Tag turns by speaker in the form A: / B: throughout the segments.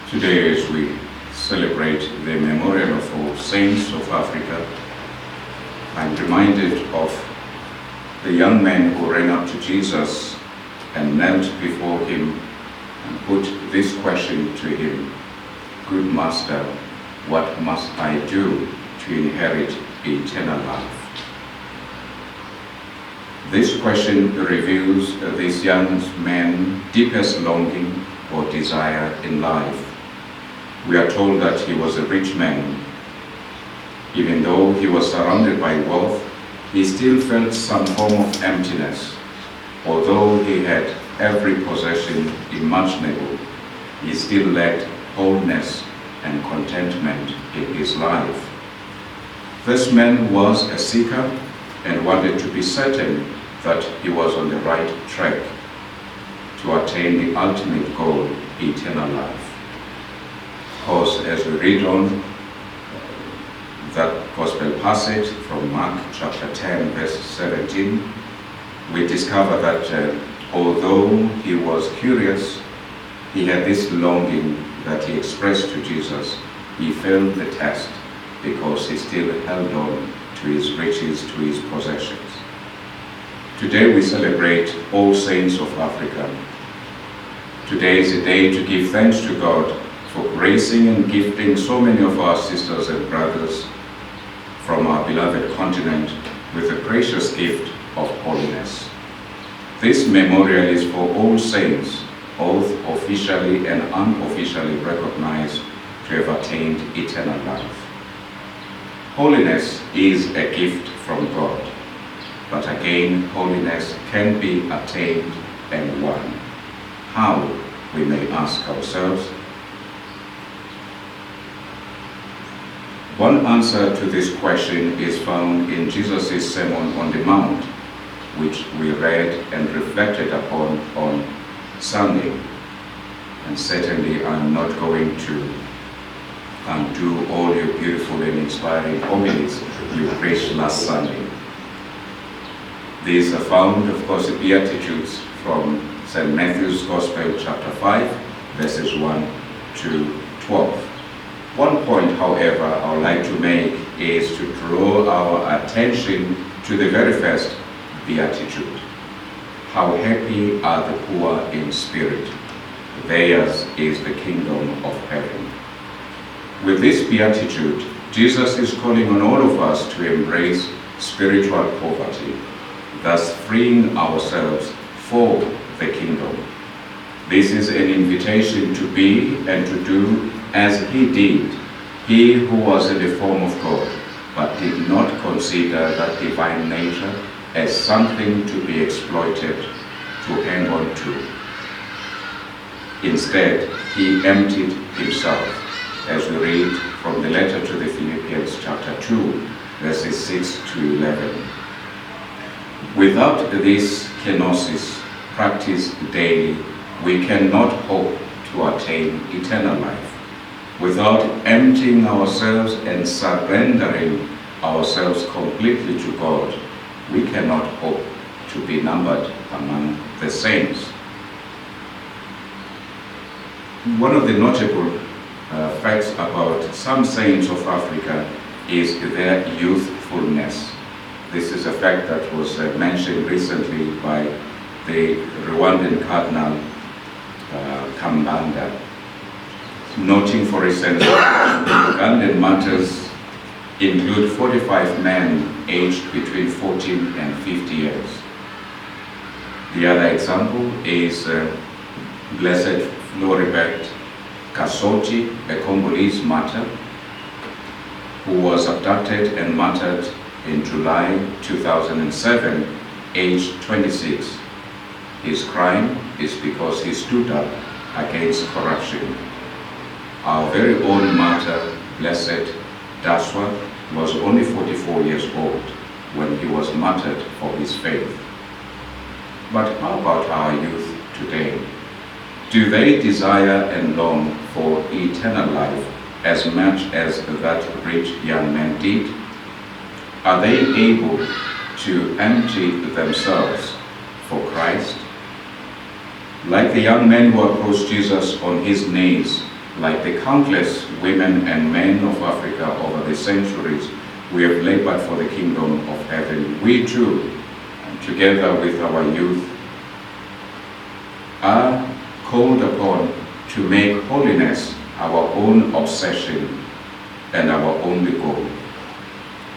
A: Today, as we celebrate the memorial of all saints of Africa, I'm reminded of the young man who ran up to Jesus and knelt before him and put this question to him: "Good Master, what must I do to inherit eternal life?" This question reveals this young man's deepest longing or desire in life. We are told that he was a rich man. Even though he was surrounded by wealth, he still felt some form of emptiness. Although he had every possession imaginable, he still lacked wholeness and contentment in his life. This man was a seeker and wanted to be certain that he was on the right track to attain the ultimate goal, eternal life. Of course, as we read on that gospel passage from Mark chapter 10, verse 17, we discover that although he was curious, he had this longing that he expressed to Jesus. He failed the test because he still held on to his riches, to his possessions. Today we celebrate All Saints of Africa. Today is a day to give thanks to God for gracing and gifting so many of our sisters and brothers from our beloved continent with the precious gift of holiness. This memorial is for all saints, both officially and unofficially recognized to have attained eternal life. Holiness is a gift from God, but again, holiness can be attained and won. How, we may ask ourselves? One answer to this question is found in Jesus' Sermon on the Mount, which we read and reflected upon on Sunday. And certainly I'm not going to undo all your beautiful and inspiring homilies you preached last Sunday. These are found, of course, the Beatitudes from St. Matthew's Gospel, chapter 5, verses 1 to 12. One point, however, I would like to make is to draw our attention to the very first Beatitude. How happy are the poor in spirit, theirs is the kingdom of heaven. With this Beatitude, Jesus is calling on all of us to embrace spiritual poverty, thus freeing ourselves for the kingdom. This is an invitation to be and to do as he did, he who was in the form of God, but did not consider that divine nature as something to be exploited, to hang on to. Instead, he emptied himself, as we read from the letter to the Philippians chapter 2, verses 6 to 11. Without this kenosis practiced daily, we cannot hope to attain eternal life. Without emptying ourselves and surrendering ourselves completely to God, we cannot hope to be numbered among the saints. One of the notable facts about some saints of Africa is their youthfulness. This is a fact that was mentioned recently by the Rwandan Cardinal Kambanda, noting, for instance, Ugandan martyrs include 45 men aged between 14 and 50 years. The other example is Blessed Floribert Kasoti, a Congolese martyr, who was abducted and martyred in July 2007, aged 26. His crime is because he stood up against corruption. Our very own martyr, Blessed Daswa, was only 44 years old when he was martyred for his faith. But how about our youth today? Do they desire and long for eternal life as much as that rich young man did? Are they able to empty themselves for Christ? Like the young man who approached Jesus on his knees, like the countless women and men of Africa over the centuries, we have labored for the kingdom of heaven. We too, together with our youth, are called upon to make holiness our own obsession and our only goal.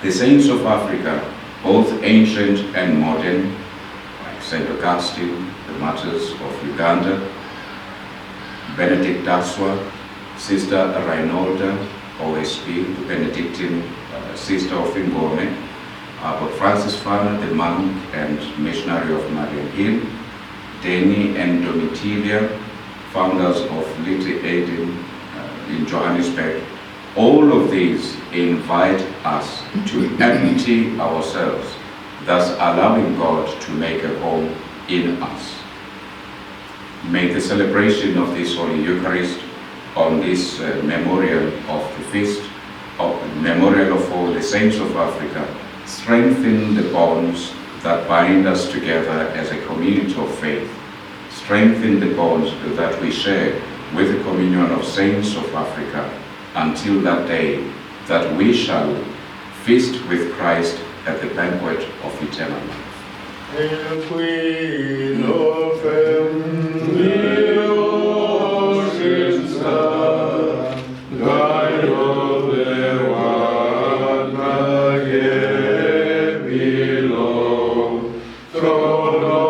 A: The saints of Africa, both ancient and modern, like St. Augustine, the martyrs of Uganda, Benedict Daswa, Sister Reinolda, OSP, the Benedictine sister of Ngome, Pope Francis Fana, the monk and missionary of Marian Hill, Denny and Domitilia, founders of Little Aiden in Johannesburg. All of these invite us to empty ourselves, thus allowing God to make a home in us. May the celebration of this Holy Eucharist on this memorial of the feast, memorial of all the saints of Africa, strengthen the bonds that bind us together as a community of faith. Strengthen the bonds that we share with the communion of saints of Africa until that day that we shall feast with Christ at the banquet of eternal life.
B: El Queen of oceans, Guide of the water, here below, throne of